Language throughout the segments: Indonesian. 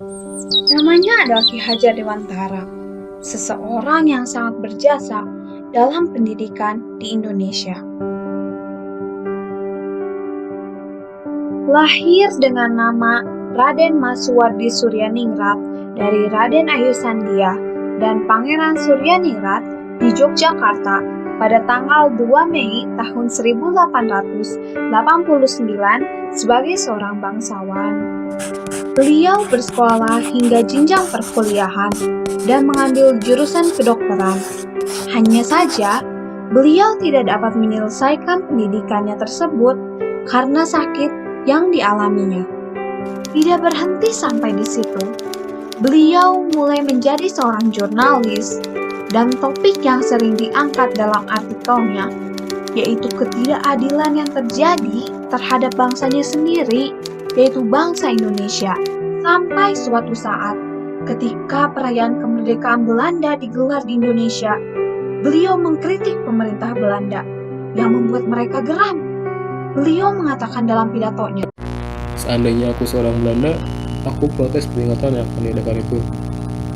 Namanya adalah Ki Hajar Dewantara, seseorang yang sangat berjasa dalam pendidikan di Indonesia. Lahir dengan nama Raden Masuwardi Suryaningrat dari Raden Ayu Sandia dan Pangeran Suryaningrat di Yogyakarta pada tanggal 2 Mei tahun 1889 sebagai seorang bangsawan. Beliau bersekolah hingga jenjang perkuliahan dan mengambil jurusan kedokteran. Hanya saja, beliau tidak dapat menyelesaikan pendidikannya tersebut karena sakit yang dialaminya. Tidak berhenti sampai di situ. Beliau mulai menjadi seorang jurnalis dan topik yang sering diangkat dalam artikelnya yaitu ketidakadilan yang terjadi terhadap bangsanya sendiri, yaitu bangsa Indonesia. Sampai suatu saat, ketika perayaan kemerdekaan Belanda digelar di Indonesia, beliau mengkritik pemerintah Belanda yang membuat mereka geram. Beliau mengatakan dalam pidatonya, Seandainya aku seorang Belanda, aku protes peringatan yang akan diadakan itu.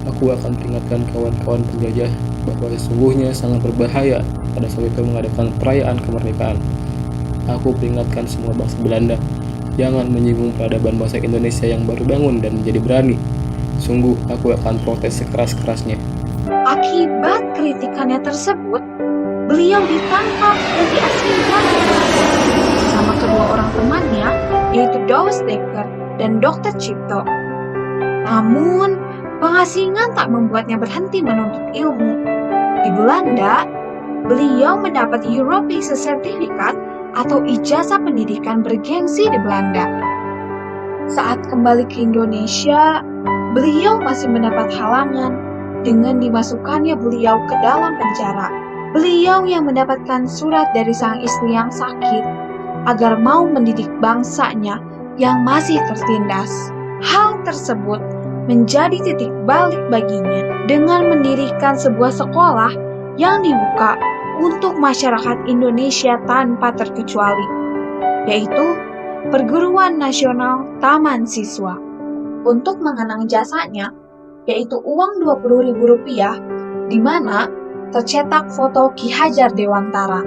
Aku akan peringatkan kawan-kawan penjajah bahwa sesungguhnya sangat berbahaya pada saat itu mengadakan perayaan kemerdekaan. Aku peringatkan semua bangsa Belanda, jangan menyinggung peradaban bangsa Indonesia yang baru bangun dan menjadi berani. Sungguh, aku akan protes sekeras-kerasnya. Akibat kritikannya tersebut, beliau ditangkap dan diasingkan bersama kedua orang temannya, yaitu Douwe Dekker dan Dr. Cipto. Namun, pengasingan tak membuatnya berhenti menuntut ilmu. Di Belanda, beliau mendapat European Certificate atau ijazah pendidikan bergengsi di Belanda. Saat kembali ke Indonesia, beliau masih mendapat halangan dengan dimasukkannya beliau ke dalam penjara. Beliau yang mendapatkan surat dari sang istri yang sakit agar mau mendidik bangsanya yang masih tertindas. Hal tersebut menjadi titik balik baginya dengan mendirikan sebuah sekolah yang dibuka untuk masyarakat Indonesia tanpa terkecuali, yaitu Perguruan Nasional Taman Siswa. Untuk mengenang jasanya, yaitu uang Rp20.000, di mana tercetak foto Ki Hajar Dewantara.